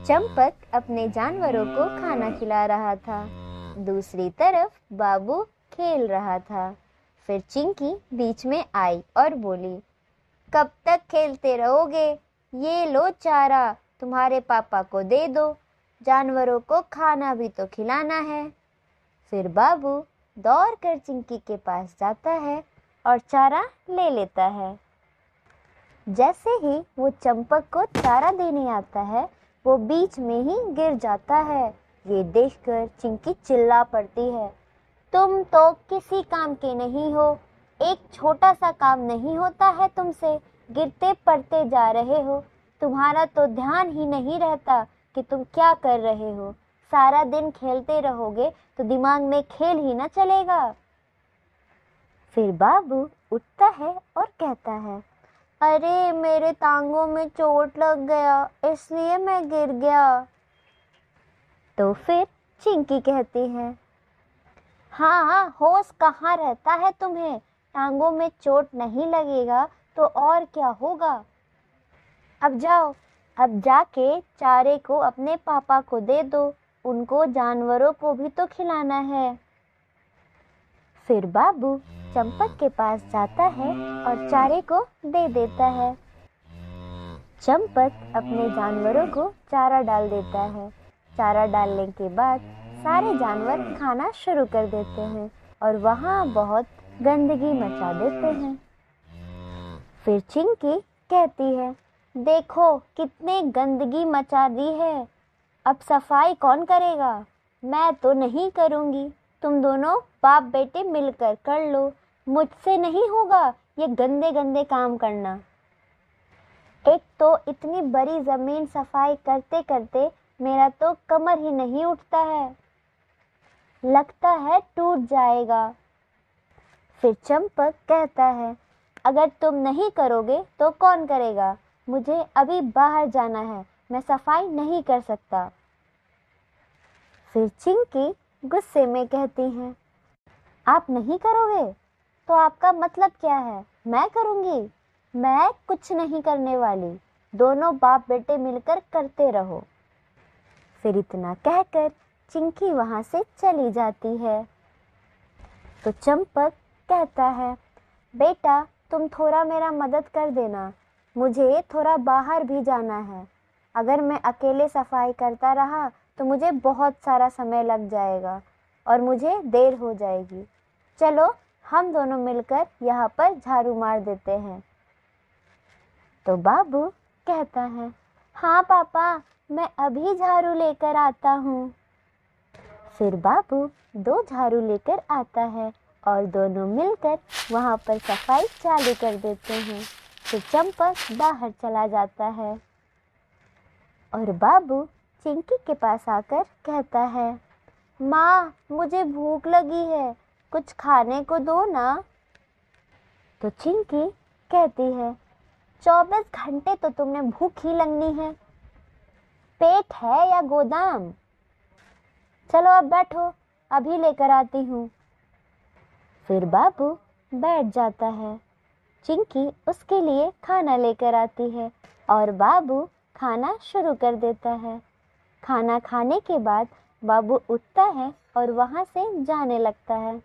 चंपक अपने जानवरों को खाना खिला रहा था। दूसरी तरफ बाबू खेल रहा था। फिर चिंकी बीच में आई और बोली, कब तक खेलते रहोगे? ये लो चारा, तुम्हारे पापा को दे दो। जानवरों को खाना भी तो खिलाना है। फिर बाबू दौड़कर चिंकी के पास जाता है और चारा ले लेता है। जैसे ही वो चंपक को चारा देने आता है, वो बीच में ही गिर जाता है। ये देखकर चिंकी चिल्ला पड़ती है, तुम तो किसी काम के नहीं हो। एक छोटा सा काम नहीं होता है तुमसे, गिरते पड़ते जा रहे हो। तुम्हारा तो ध्यान ही नहीं रहता कि तुम क्या कर रहे हो। सारा दिन खेलते रहोगे तो दिमाग में खेल ही ना चलेगा। फिर बाबू उठता है और कहता है, अरे मेरे टांगों में चोट लग गया, इसलिए मैं गिर गया। तो फिर चिंकी कहती है, हाँ, होश कहाँ रहता है तुम्हें? टांगों में चोट नहीं लगेगा तो और क्या होगा। अब जाओ, अब जाके चारे को अपने पापा को दे दो। उनको जानवरों को भी तो खिलाना है। फिर बाबू चंपक के पास जाता है और चारे को दे देता है। चंपक अपने जानवरों को चारा डाल देता है। चारा डालने के बाद सारे जानवर खाना शुरू कर देते हैं और वहाँ बहुत गंदगी मचा देते हैं। फिर चिंकी कहती है, देखो कितने गंदगी मचा दी है। अब सफाई कौन करेगा? मैं तो नहीं करूँगी। तुम दोनों बाप बेटे मिलकर कर लो। मुझसे नहीं होगा ये गंदे गंदे काम करना। एक तो इतनी बड़ी ज़मीन सफाई करते करते मेरा तो कमर ही नहीं उठता है, लगता है टूट जाएगा। फिर चंपक कहता है, अगर तुम नहीं करोगे तो कौन करेगा? मुझे अभी बाहर जाना है, मैं सफाई नहीं कर सकता। फिर चिंकी गुस्से में कहती है, आप नहीं करोगे तो आपका मतलब क्या है? मैं करूँगी? मैं कुछ नहीं करने वाली। दोनों बाप बेटे मिलकर करते रहो। फिर इतना कहकर चिंकी वहाँ से चली जाती है। तो चंपक कहता है, बेटा तुम थोड़ा मेरा मदद कर देना, मुझे थोड़ा बाहर भी जाना है। अगर मैं अकेले सफाई करता रहा तो मुझे बहुत सारा समय लग जाएगा और मुझे देर हो जाएगी। चलो हम दोनों मिलकर यहाँ पर झाड़ू मार देते हैं। तो बाबू कहता है, हाँ पापा, मैं अभी झाड़ू लेकर आता हूँ। फिर बाबू 2 झाड़ू लेकर आता है और दोनों मिलकर वहाँ पर सफाई चालू कर देते हैं। फिर चंपक बाहर चला जाता है और बाबू चिंकी के पास आकर कहता है, माँ मुझे भूख लगी है, कुछ खाने को दो ना। तो चिंकी कहती है, 24 घंटे तो तुमने भूख ही लगनी है। पेट है या गोदाम? चलो अब बैठो, अभी लेकर आती हूँ। फिर बाबू बैठ जाता है। चिंकी उसके लिए खाना लेकर आती है और बाबू खाना शुरू कर देता है। खाना खाने के बाद बाबू उठता है और वहाँ से जाने लगता है।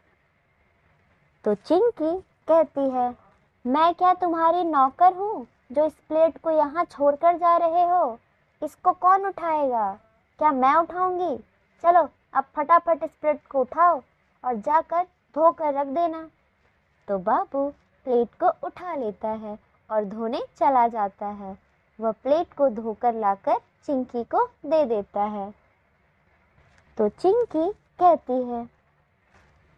तो चिंकी कहती है, मैं क्या तुम्हारी नौकर हूँ जो इस प्लेट को यहाँ छोड़कर जा रहे हो? इसको कौन उठाएगा? क्या मैं उठाऊंगी? चलो अब फटाफट इस प्लेट को उठाओ और जाकर धोकर रख देना। तो बाबू प्लेट को उठा लेता है और धोने चला जाता है। वह प्लेट को धोकर लाकर चिंकी को दे देता है। तो चिंकी कहती है,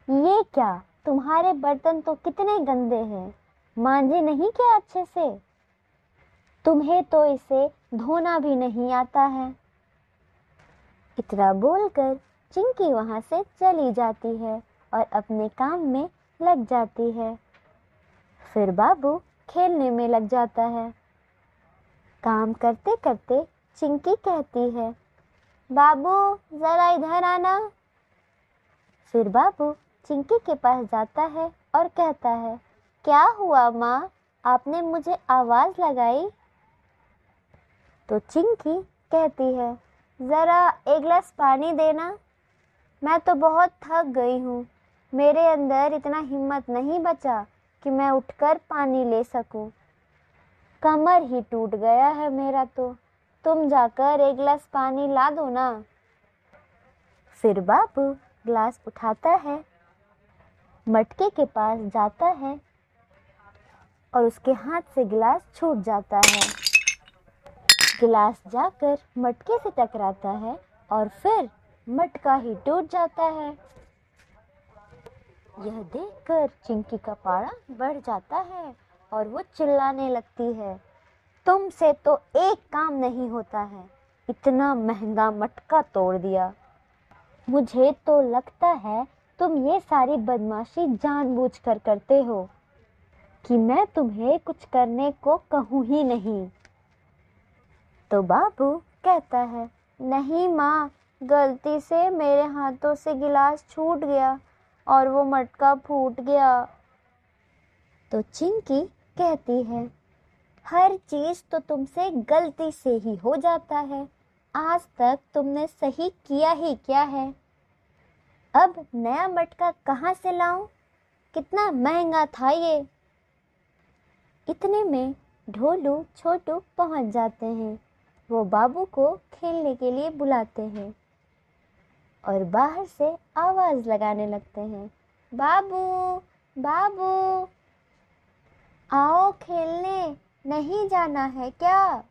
ये क्या, तुम्हारे बर्तन तो कितने गंदे हैं, मांजे नहीं क्या अच्छे से? तुम्हें तो इसे धोना भी नहीं आता है। इतना बोलकर चिंकी वहाँ से चली जाती है और अपने काम में लग जाती है। फिर बाबू खेलने में लग जाता है। काम करते करते चिंकी कहती है, बाबू ज़रा इधर आना। फिर बाबू चिंकी के पास जाता है और कहता है, क्या हुआ माँ, आपने मुझे आवाज़ लगाई? तो चिंकी कहती है, ज़रा एक गिलास पानी देना। मैं तो बहुत थक गई हूँ। मेरे अंदर इतना हिम्मत नहीं बचा कि मैं उठकर पानी ले सकूं। कमर ही टूट गया है मेरा तो। तुम जाकर एक गिलास पानी ला दो ना। फिर बाबू गिलास उठाता है, मटके के पास जाता है और उसके हाथ से गिलास छूट जाता है। गिलास जाकर मटके से टकराता है और फिर मटका ही टूट जाता है। यह देखकर चिंकी का पारा बढ़ जाता है और वो चिल्लाने लगती है, तुमसे तो एक काम नहीं होता है, इतना महंगा मटका तोड़ दिया। मुझे तो लगता है तुम ये सारी बदमाशी जानबूझकर करते हो कि मैं तुम्हें कुछ करने को कहूँ ही नहीं। तो बाबू कहता है, नहीं माँ, गलती से मेरे हाथों से गिलास छूट गया और वो मटका फूट गया। तो चिंकी कहती है, हर चीज़ तो तुमसे गलती से ही हो जाता है। आज तक तुमने सही किया ही क्या है? अब नया मटका कहाँ से लाऊं? कितना महंगा था ये। इतने में ढोलू छोटू पहुंच जाते हैं। वो बाबू को खेलने के लिए बुलाते हैं और बाहर से आवाज़ लगाने लगते हैं, बाबू बाबू आओ खेलने, नहीं जाना है क्या?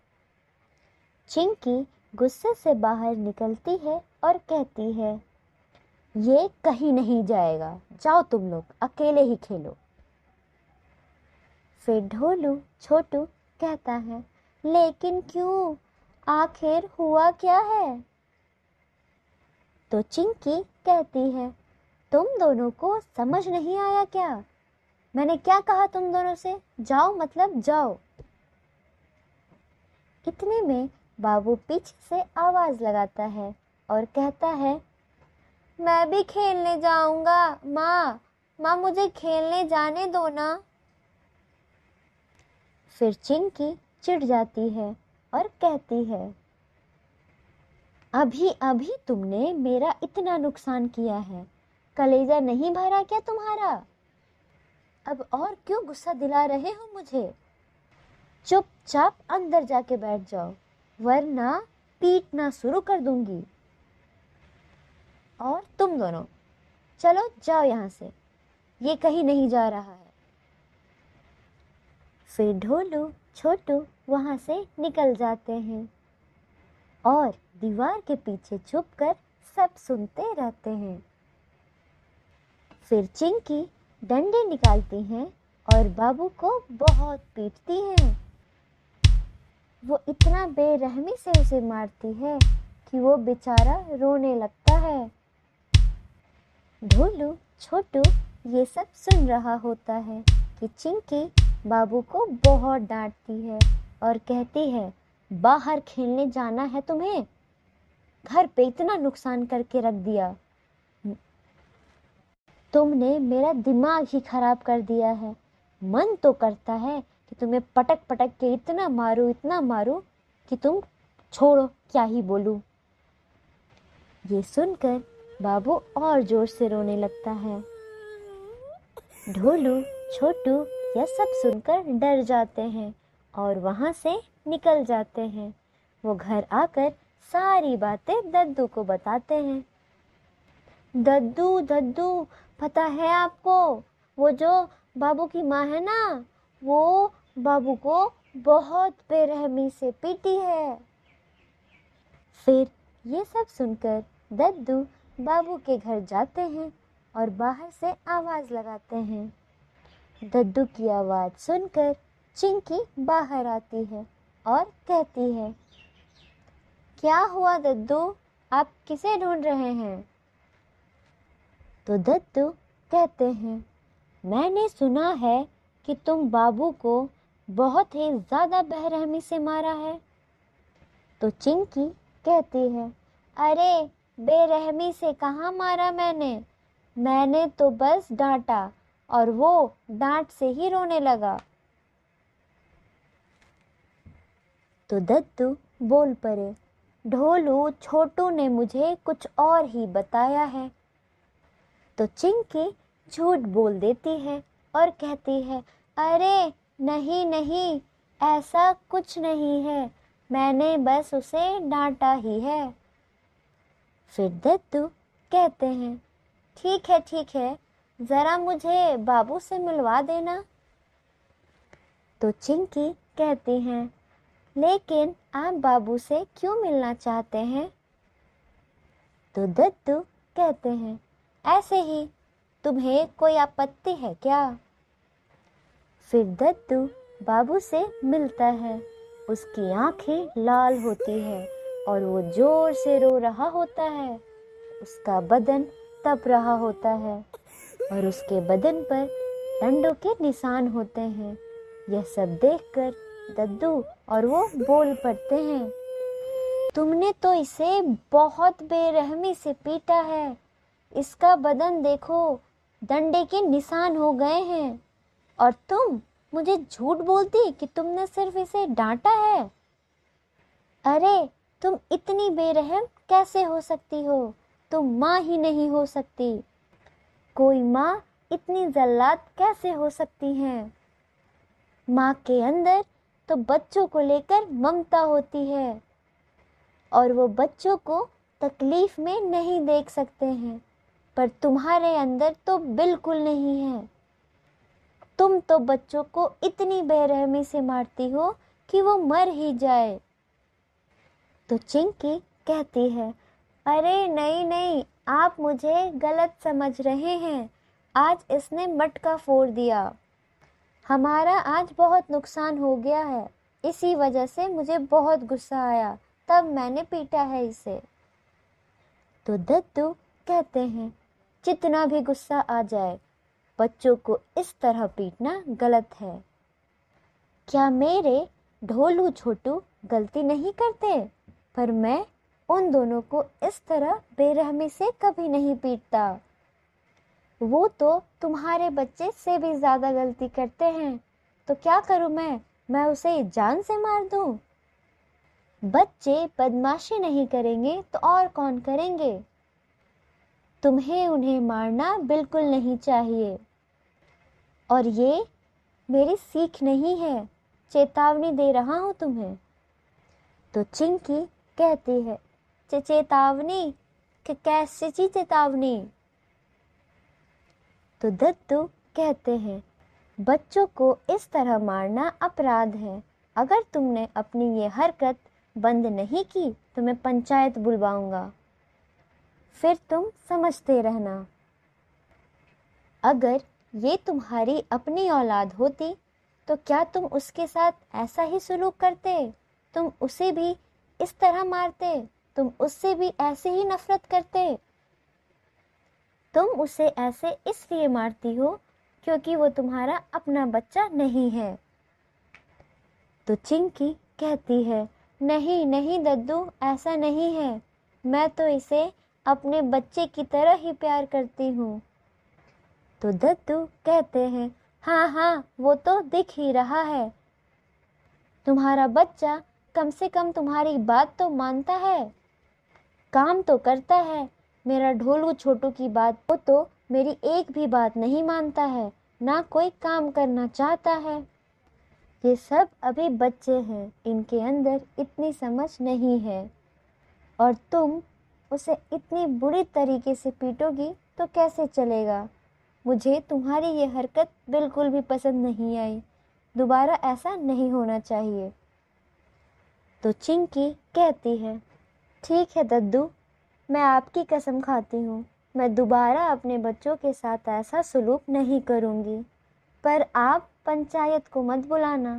चिंकी गुस्से से बाहर निकलती है और कहती है, ये कहीं नहीं जाएगा, जाओ तुम लोग अकेले ही खेलो। फिर ढोलू छोटू कहता है, लेकिन क्यों, आखिर हुआ क्या है? तो चिंकी कहती है, तुम दोनों को समझ नहीं आया क्या? मैंने क्या कहा तुम दोनों से? जाओ मतलब जाओ। इतने में बाबू पीछे से आवाज़ लगाता है और कहता है, मैं भी खेलने जाऊंगा। माँ मुझे खेलने जाने दो ना। फिर चिंकी चिढ़ जाती है और कहती है, अभी अभी तुमने मेरा इतना नुकसान किया है, कलेजा नहीं भरा क्या तुम्हारा? अब और क्यों गुस्सा दिला रहे हो मुझे? चुपचाप अंदर जाके बैठ जाओ, वरना पीटना शुरू कर दूंगी। और तुम दोनों चलो जाओ यहाँ से, ये कहीं नहीं जा रहा है। फिर ढोलू छोटू वहाँ से निकल जाते हैं और दीवार के पीछे छुपकर सब सुनते रहते हैं। फिर चिंकी डंडे निकालती हैं और बाबू को बहुत पीटती हैं। वो इतना बेरहमी से उसे मारती है कि वो बेचारा रोने लगता है। ढोलू छोटू ये सब सुन रहा होता है कि चिंकी बाबू को बहुत डांटती है और कहती है, बाहर खेलने जाना है तुम्हें? घर पे इतना नुकसान करके रख दिया। तुमने मेरा दिमाग ही खराब कर दिया है। मन तो करता है कि तुम्हें पटक पटक के इतना मारूं कि तुम छोड़ो, क्या ही बोलूं। ये सुनकर बाबू और जोर से रोने लगता है। ढोलू छोटू यह सब सुनकर डर जाते हैं और वहाँ से निकल जाते हैं। वो घर आकर सारी बातें दद्दू को बताते हैं। दद्दू दद्दू, पता है आपको, वो जो बाबू की माँ है ना, वो बाबू को बहुत बेरहमी से पीटी है। फिर ये सब सुनकर दद्दू बाबू के घर जाते हैं और बाहर से आवाज़ लगाते हैं। दद्दू की आवाज़ सुनकर चिंकी बाहर आती है और कहती है, क्या हुआ दद्दू, आप किसे ढूंढ रहे हैं? तो दद्दू कहते हैं, मैंने सुना है कि तुम बाबू को बहुत ही ज़्यादा बेरहमी से मारा है। तो चिंकी कहती है, अरे बेरहमी से कहाँ मारा मैंने तो बस डांटा और वो डांट से ही रोने लगा। तो दद्दू बोल पड़े, ढोलू छोटू ने मुझे कुछ और ही बताया है। तो चिंकी झूठ बोल देती है और कहती है, अरे नहीं नहीं, ऐसा कुछ नहीं है, मैंने बस उसे डांटा ही है। फिर दद्दू कहते हैं, ठीक है, ज़रा मुझे बाबू से मिलवा देना। तो चिंकी कहती हैं, लेकिन आप बाबू से क्यों मिलना चाहते हैं? तो दद्दू कहते हैं, ऐसे ही, तुम्हें कोई आपत्ति है क्या? फिर दद्दू बाबू से मिलता है। उसकी आंखें लाल होती है और वो जोर से रो रहा होता है। उसका बदन तप रहा होता है और उसके बदन पर डंडों के निशान होते हैं। यह सब देखकर दद्दू और वो बोल पड़ते हैं, तुमने तो इसे बहुत बेरहमी से पीटा है। इसका बदन देखो, डंडे के निशान हो गए हैं, और तुम मुझे झूठ बोलती कि तुमने सिर्फ इसे डांटा है। अरे, तुम इतनी बेरहम कैसे हो सकती हो? तुम माँ ही नहीं हो सकती। कोई माँ इतनी जल्लाद कैसे हो सकती हैं? माँ के अंदर तो बच्चों को लेकर ममता होती है और वो बच्चों को तकलीफ में नहीं देख सकते हैं, पर तुम्हारे अंदर तो बिल्कुल नहीं है। तुम तो बच्चों को इतनी बेरहमी से मारती हो कि वो मर ही जाए। तो चिंकी कहती है, अरे नहीं नहीं, आप मुझे गलत समझ रहे हैं। आज इसने मटका फोड़ दिया। हमारा आज बहुत नुकसान हो गया है, इसी वजह से मुझे बहुत गुस्सा आया, तब मैंने पीटा है इसे। तो दद्दू कहते हैं, जितना भी गुस्सा आ जाए, बच्चों को इस तरह पीटना गलत है। क्या मेरे ढोलू छोटू गलती नहीं करते? पर मैं उन दोनों को इस तरह बेरहमी से कभी नहीं पीटता। वो तो तुम्हारे बच्चे से भी ज़्यादा गलती करते हैं, तो क्या करूं मैं उसे जान से मार दूं? बच्चे बदमाशी नहीं करेंगे तो और कौन करेंगे? तुम्हें उन्हें मारना बिल्कुल नहीं चाहिए। और ये मेरी सीख नहीं है, चेतावनी दे रहा हूँ तुम्हें। तो चिंकी कहती है, चेतावनी? कि कैसी चेतावनी? तो दद्दू कहते हैं, बच्चों को इस तरह मारना अपराध है। अगर तुमने अपनी ये हरकत बंद नहीं की तो मैं पंचायत बुलवाऊंगा, फिर तुम समझते रहना। अगर ये तुम्हारी अपनी औलाद होती तो क्या तुम उसके साथ ऐसा ही सलूक करते? तुम उसे भी इस तरह मारते? तुम उससे भी ऐसे ही नफरत करते? तुम उसे ऐसे इसलिए मारती हो क्योंकि वो तुम्हारा अपना बच्चा नहीं है। तो चिंकी कहती है, नहीं नहीं दद्दू, ऐसा नहीं है, मैं तो इसे अपने बच्चे की तरह ही प्यार करती हूँ। तो दद्दू कहते हैं, हाँ हाँ, वो तो दिख ही रहा है। तुम्हारा बच्चा कम से कम तुम्हारी बात तो मानता है, काम तो करता है। मेरा ढोलू छोटू की बात, वो तो मेरी एक भी बात नहीं मानता है, ना कोई काम करना चाहता है। ये सब अभी बच्चे हैं, इनके अंदर इतनी समझ नहीं है, और तुम उसे इतनी बुरी तरीके से पीटोगी तो कैसे चलेगा? मुझे तुम्हारी ये हरकत बिल्कुल भी पसंद नहीं आई। दोबारा ऐसा नहीं होना चाहिए। तो चिंकी कहती है, ठीक है दद्दू, मैं आपकी कसम खाती हूँ, मैं दोबारा अपने बच्चों के साथ ऐसा सलूक नहीं करूँगी, पर आप पंचायत को मत बुलाना।